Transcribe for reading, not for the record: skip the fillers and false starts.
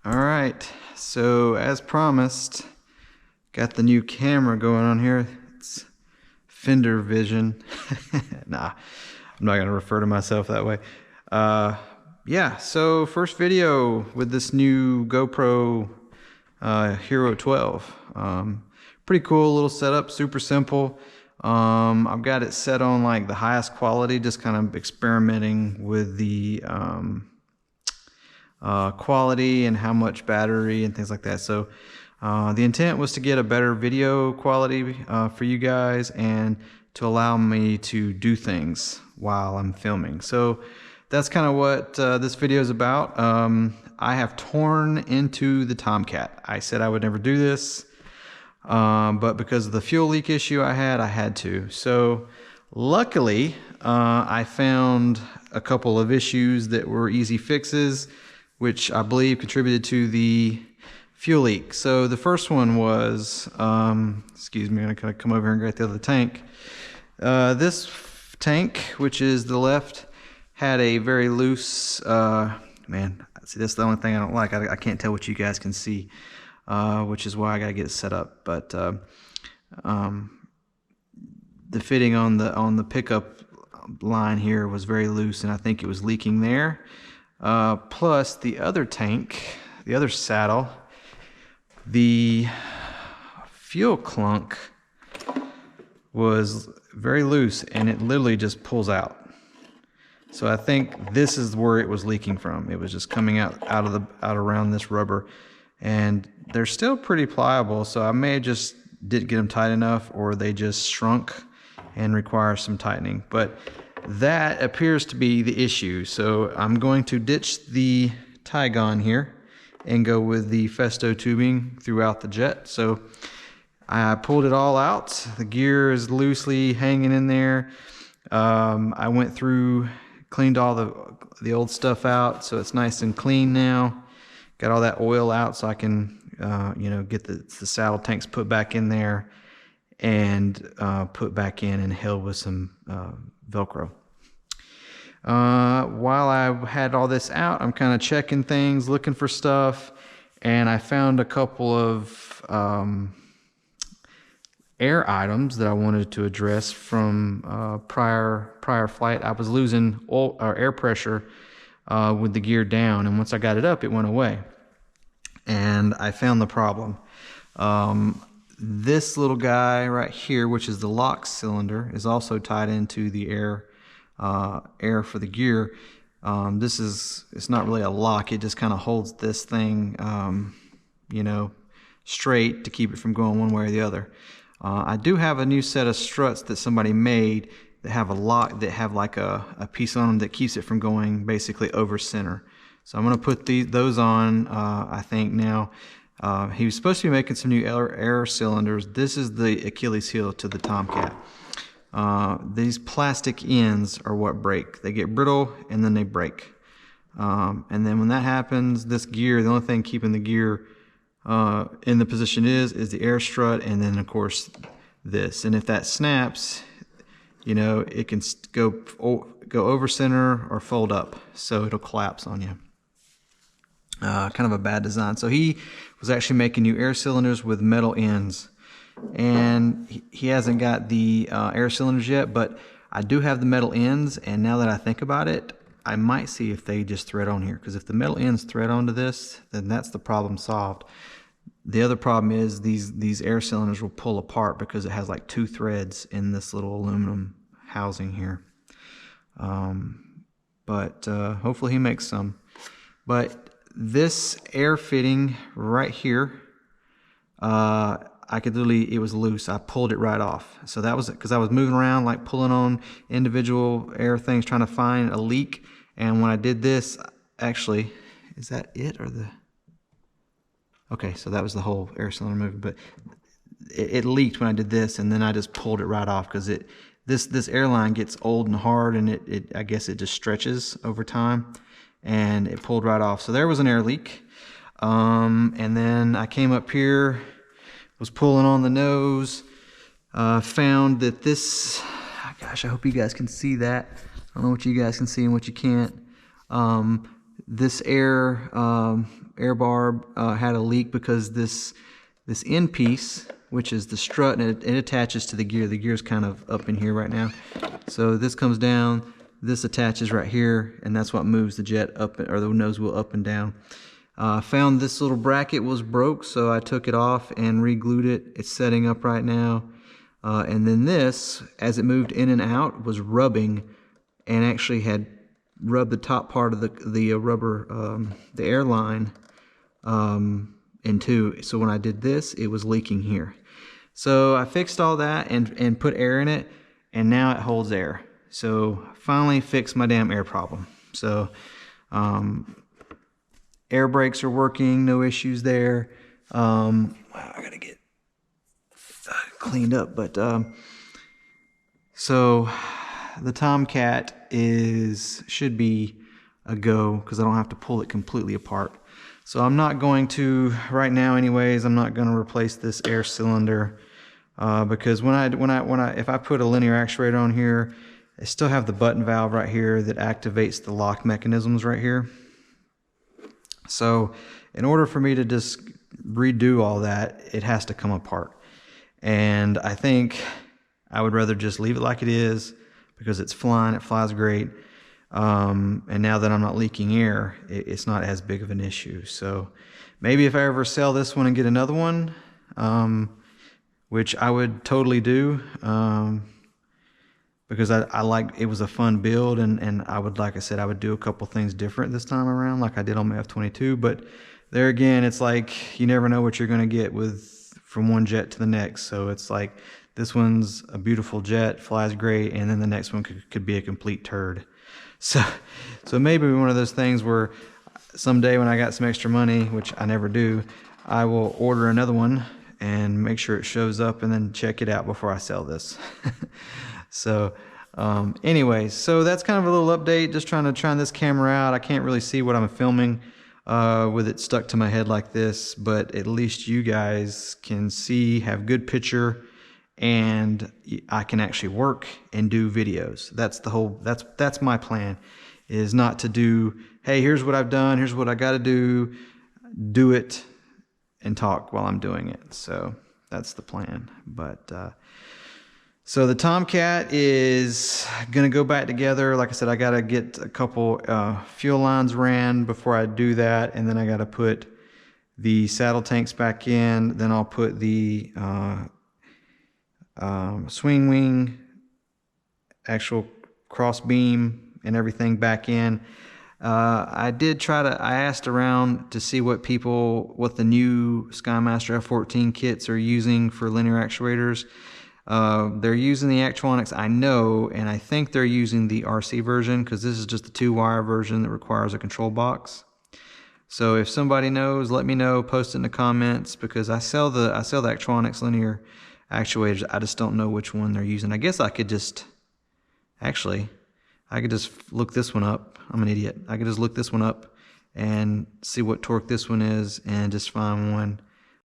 All right, so as promised, got the new camera going on here. It's Fender Vision. Nah, I'm not gonna refer to myself that way. Yeah, so first video with this new GoPro Hero 12. Pretty cool little setup, super simple. I've got it set on like the highest quality, just kind of experimenting with the quality and how much battery and things like that. So the intent was to get a better video quality for you guys and to allow me to do things while I'm filming. So that's kind of what this video is about. I have torn into the Tomcat. I said I would never do this, but because of the fuel leak issue I had to. So luckily, I found a couple of issues that were easy fixes, which I believe contributed to the fuel leak. So the first one was, excuse me, I'm gonna come over here and grab the other tank. This tank, which is the left, had a very loose, man, see, that's the only thing I don't like. I can't tell what you guys can see, which is why I gotta get it set up. But the fitting on the pickup line here was very loose, and I think it was leaking there. Plus the other tank, the other saddle, the fuel clunk was very loose, and it literally just pulls out. So I think this is where it was leaking from. It was just coming out around this rubber, and they're still pretty pliable. So I may have just didn't get them tight enough, or they just shrunk and require some tightening. But that appears to be the issue. So I'm going to ditch the Tygon here and go with the Festo tubing throughout the jet. So I pulled it all out. The gear is loosely hanging in there. I went through, cleaned all the old stuff out, so it's nice and clean now. Got all that oil out so I can get the saddle tanks put back in there and put back in and held with some Velcro. While I had all this out, I'm kind of checking things, looking for stuff, and I found a couple of air items that I wanted to address from prior flight. I was losing air pressure with the gear down, and once I got it up, it went away. And I found the problem. This little guy right here, which is the lock cylinder, is also tied into the air for the gear. It's not really a lock. It just kind of holds this thing, straight to keep it from going one way or the other. I do have a new set of struts that somebody made that have a lock, that have like a piece on them that keeps it from going basically over center. So I'm going to put those on, I think now. He was supposed to be making some new air cylinders. This is the Achilles heel to the Tomcat. These plastic ends are what break. They get brittle and then they break. And then when that happens, this gear, the only thing keeping the gear in the position is the air strut, and then of course this. And if that snaps, it can go over center or fold up, so it'll collapse on you. Kind of a bad design. So he was actually making new air cylinders with metal ends, and he hasn't got the air cylinders yet, but I do have the metal ends, and now that I think about it, I might see if they just thread on here, because if the metal ends thread onto this, then that's the problem solved. The other problem is these air cylinders will pull apart because it has like 2 threads in this little aluminum housing here. But hopefully he makes some. But this air fitting right here, it was loose. I pulled it right off. So that was it, because I was moving around like pulling on individual air things trying to find a leak. And when I did this, actually, is that it or the... Okay, so that was the whole air cylinder moving, but it leaked when I did this, and then I just pulled it right off because this airline gets old and hard, and I guess it just stretches over time, and it pulled right off. So there was an air leak. And then I came up here, was pulling on the nose, found that this, gosh, I hope you guys can see that. I don't know what you guys can see and what you can't. this air barb had a leak because this end piece, which is the strut, and it attaches to the gear. The gear's kind of up in here right now. So this comes down, this attaches right here, and that's what moves the jet up, or the nose wheel up and down. I found this little bracket was broke, so I took it off and re-glued it. It's setting up right now. And then this, as it moved in and out, was rubbing, and actually had rubbed the top part of the rubber, the airline, in two. So when I did this, it was leaking here. So I fixed all that and put air in it, and now it holds air. So finally fixed my damn air problem. So air brakes are working, no issues there. Wow, I gotta get cleaned up, but so the Tomcat should be a go, because I don't have to pull it completely apart. So I'm not going to right now, anyways. I'm not going to replace this air cylinder because if I put a linear actuator on here, I still have the button valve right here that activates the lock mechanisms right here. So in order for me to just redo all that, it has to come apart. And I think I would rather just leave it like it is, because it's flying, it flies great. And now that I'm not leaking air, it's not as big of an issue. So maybe if I ever sell this one and get another one, which I would totally do, because I like, it was a fun build, and I would, like I said, I would do a couple things different this time around, like I did on my F-22. But there again, it's like, you never know what you're going to get from one jet to the next. So it's like, this one's a beautiful jet, flies great, and then the next one could be a complete turd. So maybe one of those things where someday when I got some extra money, which I never do, I will order another one and make sure it shows up and then check it out before I sell this. So anyways, so that's kind of a little update, just trying to try this camera out. I can't really see what I'm filming with it stuck to my head like this, but at least you guys can see, have good picture, and I can actually work and do videos. That's my plan, is not to do, hey, here's what I've done, here's what I got to do it and talk while I'm doing it. So that's the plan. But so the Tomcat is gonna go back together. Like I said, I gotta get a couple fuel lines ran before I do that, and then I gotta put the saddle tanks back in. Then I'll put the swing wing, actual cross beam and everything back in. I asked around to see what the new Skymaster F-14 kits are using for linear actuators. They're using the Actronics, I know, and I think they're using the RC version, because this is just a 2-wire version that requires a control box. So if somebody knows, let me know, post it in the comments, because I sell the Actronics linear actuators. I just don't know which one they're using. I guess I could just look this one up. I'm an idiot. I could just look this one up and see what torque this one is, and just find one